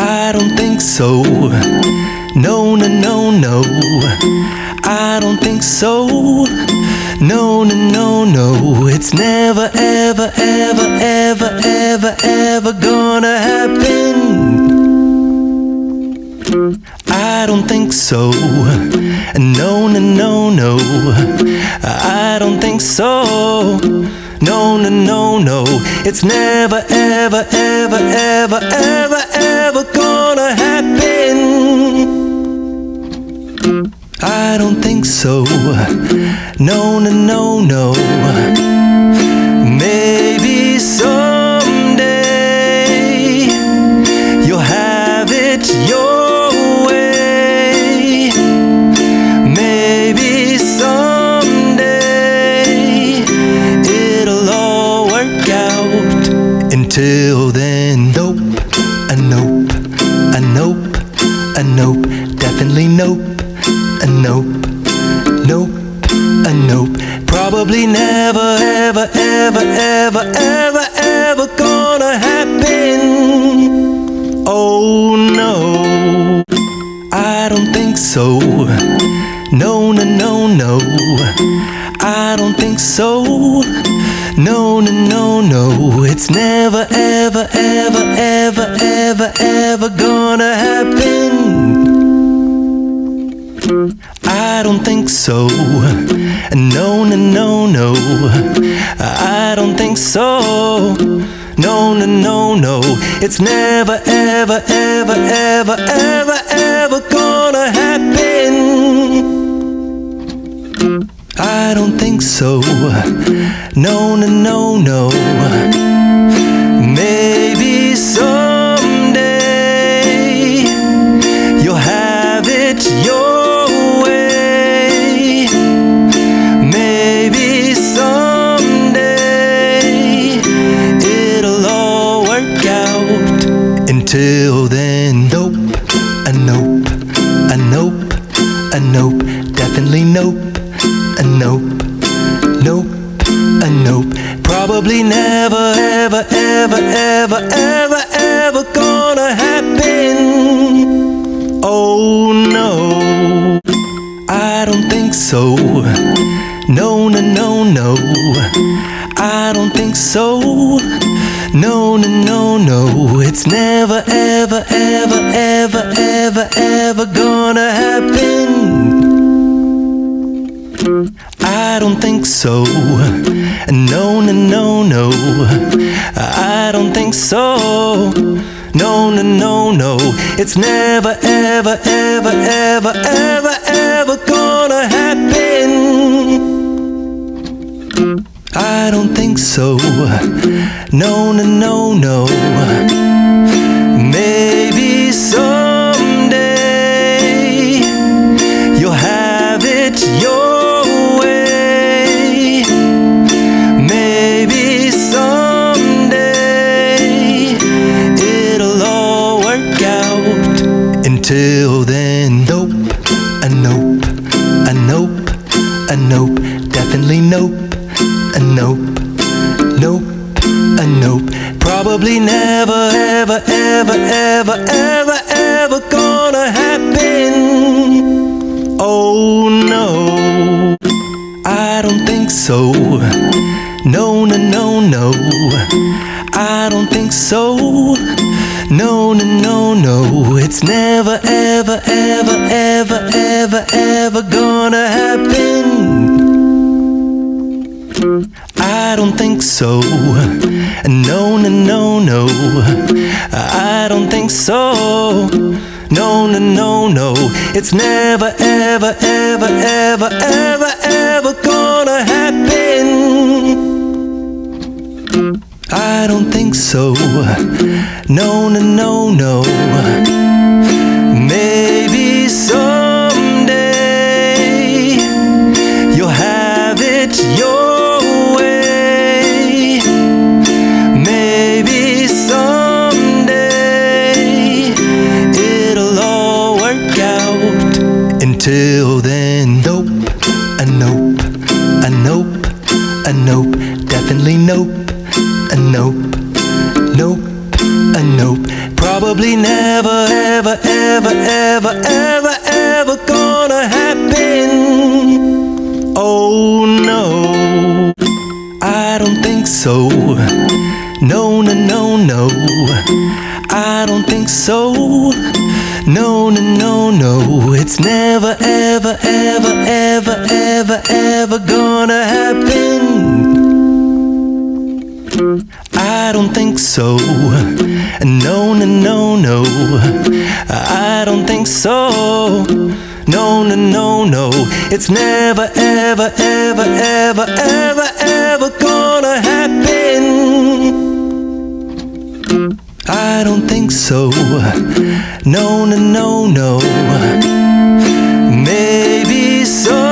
I don't think so. No, no, no, no. I don't think so. No, no, no, no. It's never, ever, ever, ever, ever, ever gonna happen. I don't think so. No, no, no, no. I don't think so. No, no, no, no. It's never, ever, ever, ever, ever, ever gonna happen. I don't think so. No, no, no, no. Maybe someday you'll have it your way. Maybe someday it'll all work out. Until then, nope, a nope, a nope, a nope, definitely nope. A nope, nope, a nope. Probably never, ever, ever, ever, ever, ever gonna happen. Oh no, I don't think so. No, no, no, no. I don't think so. No, no, no, no. It's never, ever, ever, ever, ever, ever gonna happen. I don't think so. No, no, no, no. I don't think so. No, no, no, no. It's never, ever, ever, ever, ever, ever gonna happen. I don't think so. No, no, no, no. Maybe someday you'll have it your Till then, nope, a nope, a nope, a nope, definitely nope, a nope, nope, a nope. Probably never, ever, ever, ever, ever, ever gonna happen. Oh no, I don't think so. No, no, no, no. I don't think so. No, no, no, no. It's never, ever, ever, ever, ever, ever gonna happen. I don't think so. No, no, no, no. I don't think so. No, no, no, no. It's never, ever, ever, ever, ever, ever gonna happen. I don't think so. No, no, no, no. Maybe someday you'll have it your way. Maybe someday it'll all work out. Until then, nope, a nope, a nope, a nope, definitely nope. A nope, nope, a nope. Probably never, ever, ever, ever, ever, ever gonna happen. Oh no, I don't think so. No, no, no, no. I don't think so. No, no, no, no. It's never, ever, ever, ever, ever, ever gonna happen. I don't think so. No, no, no, no. I don't think so. No, no, no, no. It's never, ever, ever, ever, ever, ever gonna happen. I don't think so. No, no, no, no. Maybe someday you'll have it your Till then, nope, a nope, a nope, a nope, definitely nope, a nope, nope, a nope. Probably surely never, ever, ever, ever, ever, ever gonna happen. Oh no, I don't think so. No, no, no, no, I don't think so. No, no, no, no, it's never, ever, ever, ever, ever, ever gonna happen. I don't think so. No, no, no, no, I don't think so. No, no, no, no, it's never, ever, ever, ever, ever, ever gonna happen. I don't think so. No, no, no, no. Maybe so.